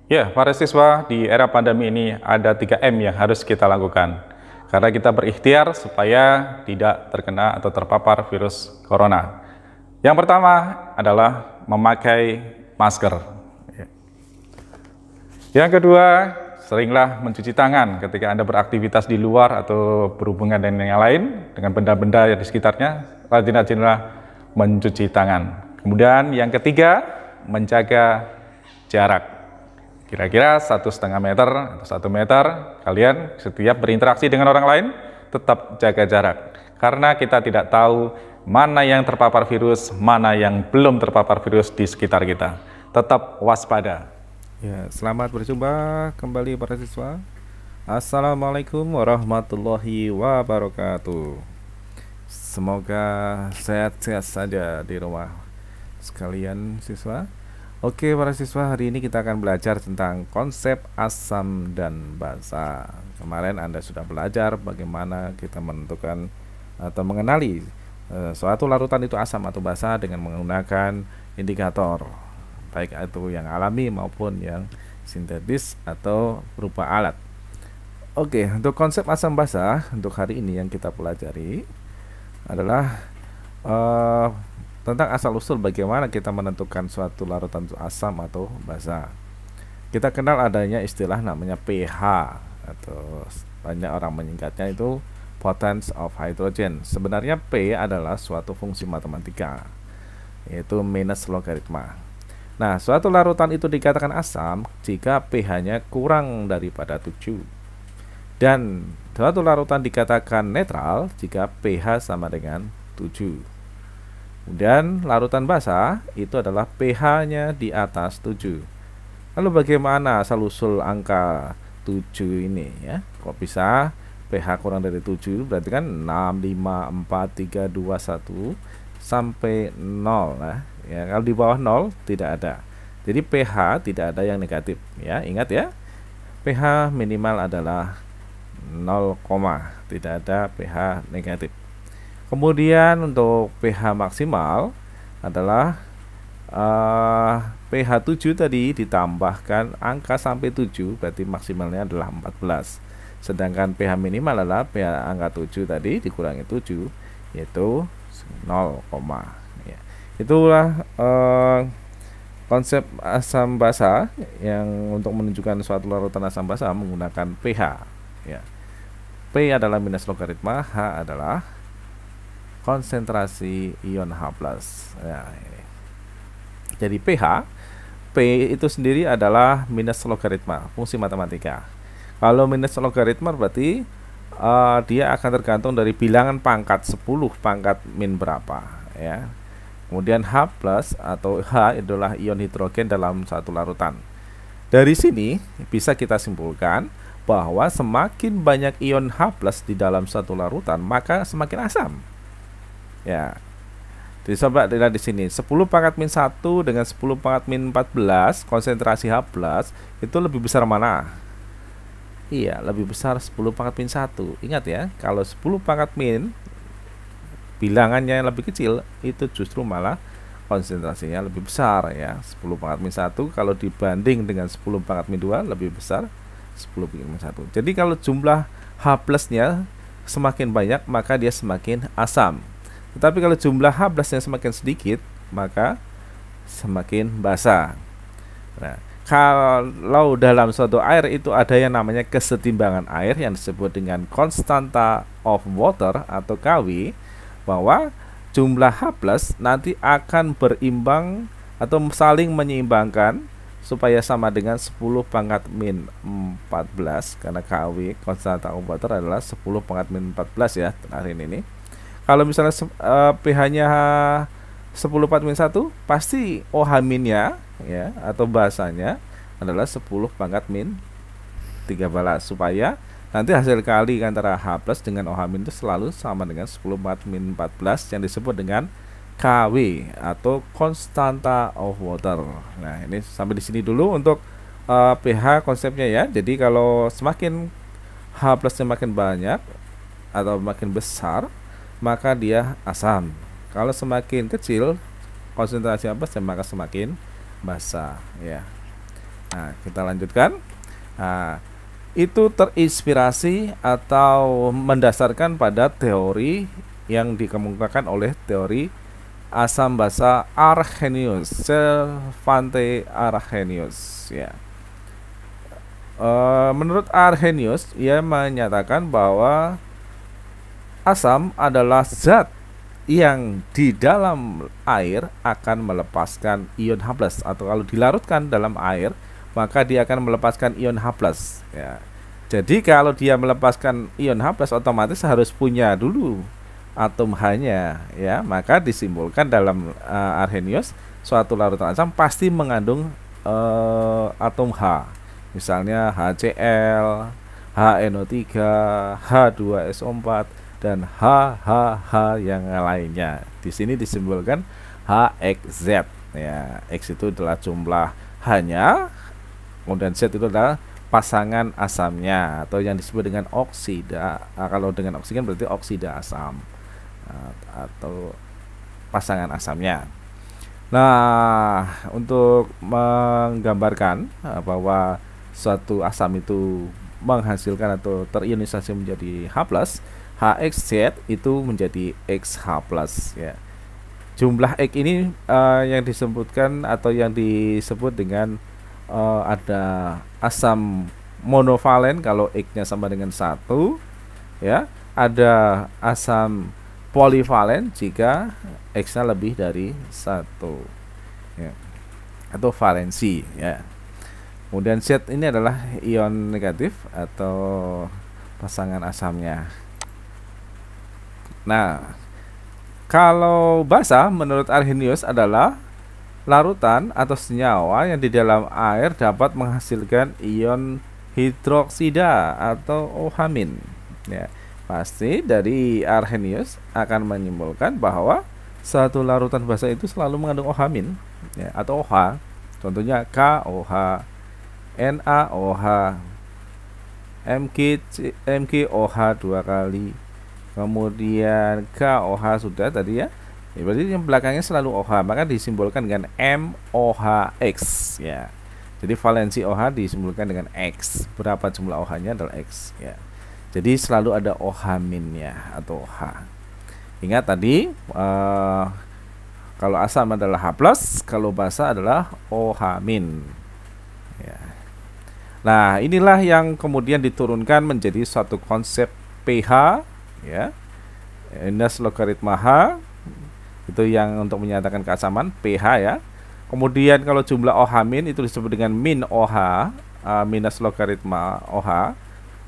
Ya, para siswa, di era pandemi ini ada 3M yang harus kita lakukan. Karena kita berikhtiar supaya tidak terkena atau terpapar virus corona. Yang pertama adalah memakai masker. Yang kedua, seringlah mencuci tangan ketika Anda beraktivitas di luar atau berhubungan dengan yang lain, dengan benda-benda di sekitarnya, rajin-rajinlah mencuci tangan. Kemudian yang ketiga, menjaga jarak. Kira-kira 1,5 meter atau 1 meter, kalian setiap berinteraksi dengan orang lain, tetap jaga jarak. Karena kita tidak tahu mana yang terpapar virus, mana yang belum terpapar virus di sekitar kita. Tetap waspada. Ya, selamat berjumpa kembali para siswa. Assalamualaikum warahmatullahi wabarakatuh. Semoga sehat-sehat saja di rumah sekalian siswa. Oke para siswa, hari ini kita akan belajar tentang konsep asam dan basa. Kemarin Anda sudah belajar bagaimana kita menentukan atau mengenali suatu larutan itu asam atau basa dengan menggunakan indikator, baik itu yang alami maupun yang sintetis atau berupa alat. Oke, untuk konsep asam basa untuk hari ini yang kita pelajari adalah eh, tentang asal-usul bagaimana kita menentukan suatu larutan itu asam atau basa. Kita kenal adanya istilah namanya pH atau banyak orang menyingkatnya itu potence of hydrogen. Sebenarnya P adalah suatu fungsi matematika, yaitu minus logaritma. Nah, suatu larutan itu dikatakan asam jika pH-nya kurang daripada 7. Dan suatu larutan dikatakan netral jika pH sama dengan 7. Kemudian larutan basa itu adalah pH-nya di atas 7. Lalu bagaimana asal-usul angka 7 ini ya? Kok bisa pH kurang dari 7? Berarti kan 6, 5, 4, 3, 2, 1 sampai 0 nah. Ya, kalau di bawah 0 tidak ada. Jadi pH tidak ada yang negatif ya. Ingat ya. pH minimal adalah 0, tidak ada pH negatif. Kemudian untuk pH maksimal adalah pH 7 tadi ditambahkan angka sampai 7, berarti maksimalnya adalah 14. Sedangkan pH minimal adalah pH angka 7 tadi dikurangi 7, yaitu 0, ya. Itulah konsep asam basa yang untuk menunjukkan suatu larutan asam basa menggunakan pH ya. P adalah minus logaritma, H adalah konsentrasi ion H+. Ya, ini. Jadi pH, P itu sendiri adalah minus logaritma, fungsi matematika. Kalau minus logaritma berarti dia akan tergantung dari bilangan pangkat 10 pangkat min berapa ya. Kemudian H+ atau H adalah ion hidrogen dalam satu larutan. Dari sini bisa kita simpulkan bahwa semakin banyak ion H+ di dalam satu larutan, maka semakin asam. Ya. Jadi coba lihat di sini, 10 pangkat min 1 dengan 10 pangkat min 14 konsentrasi H+ itu lebih besar mana? Iya, lebih besar 10 pangkat min 1. Ingat ya, kalau 10 pangkat min bilangannya yang lebih kecil, itu justru malah konsentrasinya lebih besar ya. 10 pangkat min 1 kalau dibanding dengan 10 pangkat min 2 lebih besar 10 pangkat min 1. Jadi kalau jumlah H+-nya semakin banyak, maka dia semakin asam. Tetapi kalau jumlah H+-nya semakin sedikit, maka semakin basa. Nah, kalau dalam suatu air itu ada yang namanya kesetimbangan air yang disebut dengan konstanta of water atau KW, bahwa jumlah H+ nanti akan berimbang atau saling menyeimbangkan supaya sama dengan 10 pangkat min 14, karena KW konstanta of water adalah 10 pangkat min 14 ya terakhir ini. Kalau misalnya pH-nya 10 pangkat min 1, pasti OH-nya ya atau basanya adalah 10 pangkat min 13, supaya nanti hasil kali antara H+ dengan OH- itu selalu sama dengan 10 pangkat min 14 yang disebut dengan KW atau konstanta of water. Nah, ini sampai di sini dulu untuk pH konsepnya ya. Jadi kalau semakin H+-nya makin banyak atau makin besar, maka dia asam. Kalau semakin kecil konsentrasi H+, maka semakin basa ya. Nah, kita lanjutkan. Nah, itu terinspirasi atau mendasarkan pada teori yang dikemukakan oleh teori asam basa Arrhenius, Svante Arrhenius ya. Menurut Arrhenius, ia menyatakan bahwa asam adalah zat yang di dalam air akan melepaskan ion H+, atau kalau dilarutkan dalam air maka dia akan melepaskan ion H+, ya. Jadi kalau dia melepaskan ion H+, otomatis harus punya dulu atom H-nya, ya. Maka disimbolkan dalam Arrhenius, suatu larutan asam pasti mengandung atom H. Misalnya HCl, HNO3, H2SO4 dan HHH yang lainnya. Di sini disimbolkan HXZ, ya. X itu adalah jumlah H-nya, kemudian Z itu adalah pasangan asamnya atau yang disebut dengan oksida. Kalau dengan oksigen berarti oksida asam atau pasangan asamnya. Nah, untuk menggambarkan bahwa suatu asam itu menghasilkan atau terionisasi menjadi H+, HXZ itu menjadi XH+, ya. Jumlah X ini yang disebutkan atau yang disebut dengan ada asam monovalen kalau X-nya sama dengan 1, ya. Ada asam polivalen jika X-nya lebih dari 1, ya. Atau valensi, ya. Kemudian Z ini adalah ion negatif atau pasangan asamnya. Nah, kalau basa menurut Arrhenius adalah larutan atau senyawa yang di dalam air dapat menghasilkan ion hidroksida atau OH-. Ya, pasti dari Arrhenius akan menyimpulkan bahwa satu larutan basa itu selalu mengandung OH-, ya, atau OH. Contohnya KOH, NaOH, MgOH 2 kali. Kemudian KOH sudah tadi, ya. Berarti yang belakangnya selalu OH, maka disimbolkan dengan MOHX, ya. Jadi valensi OH disimbolkan dengan X. Berapa jumlah OH-nya adalah X, ya. Jadi selalu ada OH-nya atau OH. Ingat tadi kalau asam adalah H+, kalau basa adalah OH-. Ya. Nah, inilah yang kemudian diturunkan menjadi suatu konsep pH, ya. Minus logaritma H itu yang untuk menyatakan keasaman pH, ya. Kemudian kalau jumlah OH- itu disebut dengan min OH, minus logaritma OH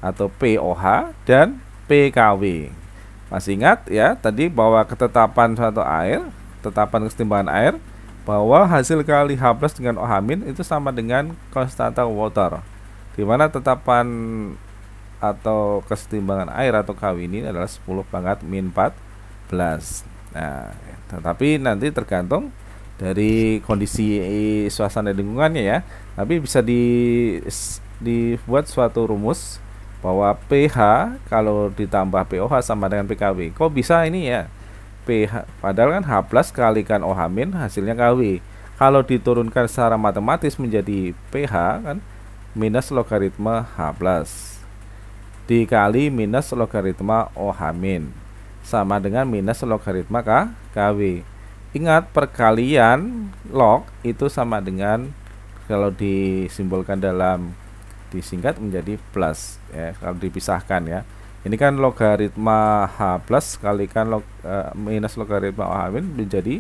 atau POH, dan PKW. Masih ingat, ya, tadi bahwa ketetapan suatu air, tetapan kesetimbangan air, bahwa hasil kali H+ dengan OH- itu sama dengan konstanta water, di mana tetapan atau kesetimbangan air atau Kw ini adalah 10 pangkat min 14. Nah, tetapi nanti tergantung dari kondisi suasana lingkungannya, ya. Tapi bisa dibuat suatu rumus bahwa pH kalau ditambah pOH sama dengan PKW. Kok bisa ini, ya? pH padahal kan H+ kalikan OH- hasilnya Kw. Kalau diturunkan secara matematis menjadi pH kan minus logaritma H+ dikali minus logaritma OH- sama dengan minus logaritma KW. Ingat, perkalian log itu sama dengan, kalau disimbolkan dalam disingkat menjadi plus, ya, kalau dipisahkan, ya. Ini kan logaritma H+ kalikan minus logaritma OH- menjadi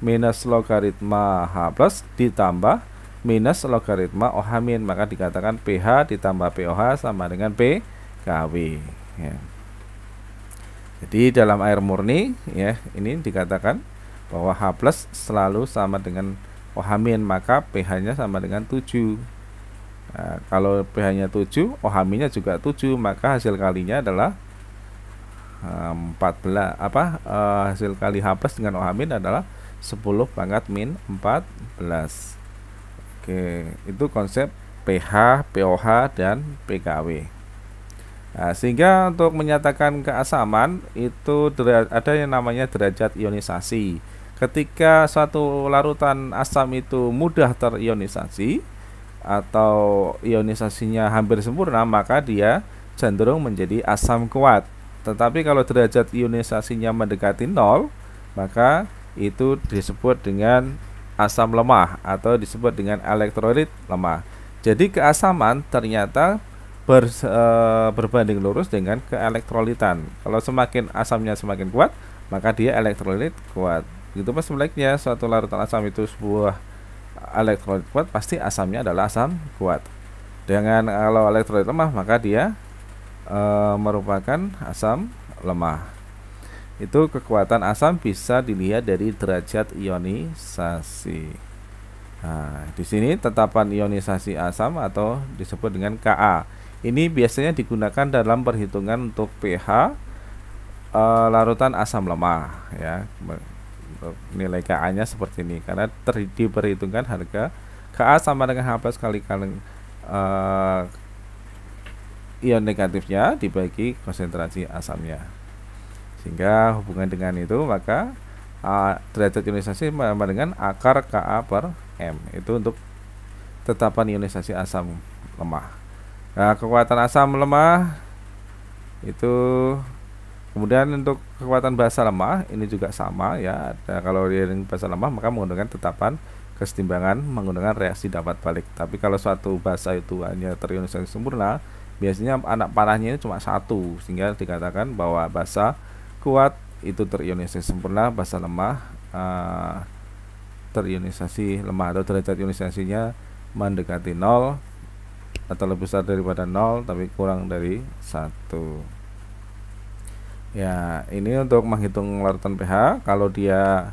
minus logaritma H+ ditambah minus logaritma OH-, maka dikatakan pH ditambah pOH sama dengan PKW, ya. Jadi dalam air murni, ya, ini dikatakan bahwa H+ selalu sama dengan OH-, maka pH-nya sama dengan 7. Nah, kalau pH-nya 7, OH-nya juga 7, maka hasil kalinya adalah 14. Hasil kali H+ dengan OH- adalah 10 pangkat min 14. Oke, itu konsep pH, pOH, dan PKW. Nah, sehingga untuk menyatakan keasaman itu ada yang namanya derajat ionisasi. Ketika suatu larutan asam itu mudah terionisasi, atau ionisasinya hampir sempurna, maka dia cenderung menjadi asam kuat. Tetapi kalau derajat ionisasinya mendekati 0, maka itu disebut dengan asam lemah atau disebut dengan elektrolit lemah. Jadi keasaman ternyata berbanding lurus dengan keelektrolitan. Kalau semakin asamnya semakin kuat, maka dia elektrolit kuat. Gitu pas sebaliknya, suatu larutan asam itu sebuah elektrolit kuat, pasti asamnya adalah asam kuat. Dengan kalau elektrolit lemah, maka dia merupakan asam lemah. Itu kekuatan asam bisa dilihat dari derajat ionisasi. Nah, di sini tetapan ionisasi asam atau disebut dengan Ka. Ini biasanya digunakan dalam perhitungan untuk pH larutan asam lemah, ya. Nilai Ka-nya seperti ini karena diperhitungkan harga Ka sama dengan H+ kali ion negatifnya dibagi konsentrasi asamnya, sehingga hubungan dengan itu maka derajat ionisasi sama dengan akar Ka per M. Itu untuk tetapan ionisasi asam lemah. Nah, kekuatan asam lemah itu, kemudian untuk kekuatan basa lemah ini juga sama ya. Kalau dia basa lemah maka menggunakan tetapan kesetimbangan menggunakan reaksi dapat balik. Tapi kalau suatu basa itu hanya terionisasi sempurna, biasanya anak panahnya ini cuma satu, sehingga dikatakan bahwa basa kuat itu terionisasi sempurna, basa lemah terionisasi lemah atau derajat ionisasinya mendekati 0 atau lebih besar daripada 0 tapi kurang dari 1. Ya, ini untuk menghitung larutan pH. Kalau dia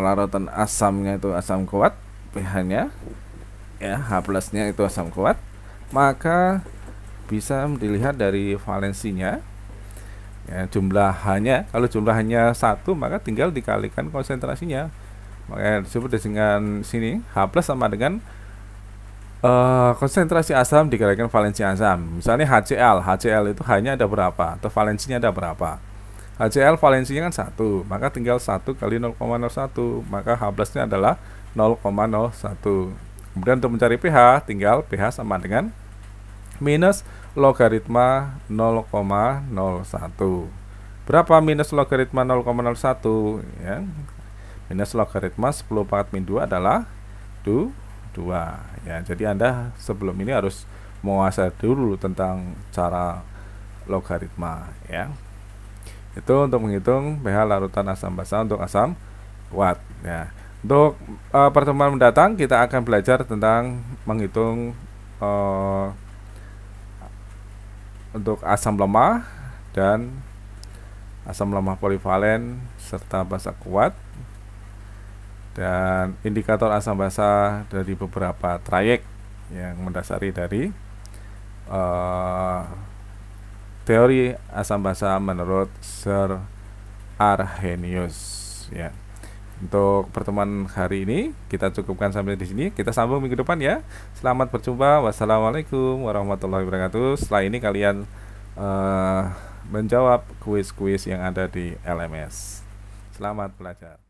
larutan asamnya itu asam kuat, pH-nya ya H+-nya itu asam kuat, maka bisa dilihat dari valensinya. Ya, jumlahannya, kalau jumlahnya 1 maka tinggal dikalikan konsentrasinya. Maka disebut dengan sini H+ sama dengan konsentrasi asam dikalikan valensi asam. Misalnya HCl itu hanya ada berapa atau valensinya ada berapa? HCl valensinya kan 1, maka tinggal 1 kali 0,01, maka H+-nya adalah 0,01. Kemudian untuk mencari pH, tinggal pH sama dengan minus logaritma 0,01. Berapa minus logaritma 0,01 ya? Minus logaritma 10 pangkat min 2 adalah 2 ya. Jadi Anda sebelum ini harus menguasai dulu tentang cara logaritma ya. Itu untuk menghitung pH larutan asam basa untuk asam kuat ya. Untuk pertemuan mendatang kita akan belajar tentang menghitung untuk asam lemah dan asam lemah polivalen serta basa kuat, dan indikator asam basa dari beberapa trayek yang mendasari dari teori asam basa menurut Sir Arrhenius ya. Untuk pertemuan hari ini kita cukupkan sampai di sini. Kita sambung minggu depan ya. Selamat berjumpa. Wassalamualaikum warahmatullahi wabarakatuh. Setelah ini kalian menjawab kuis-kuis yang ada di LMS. Selamat belajar.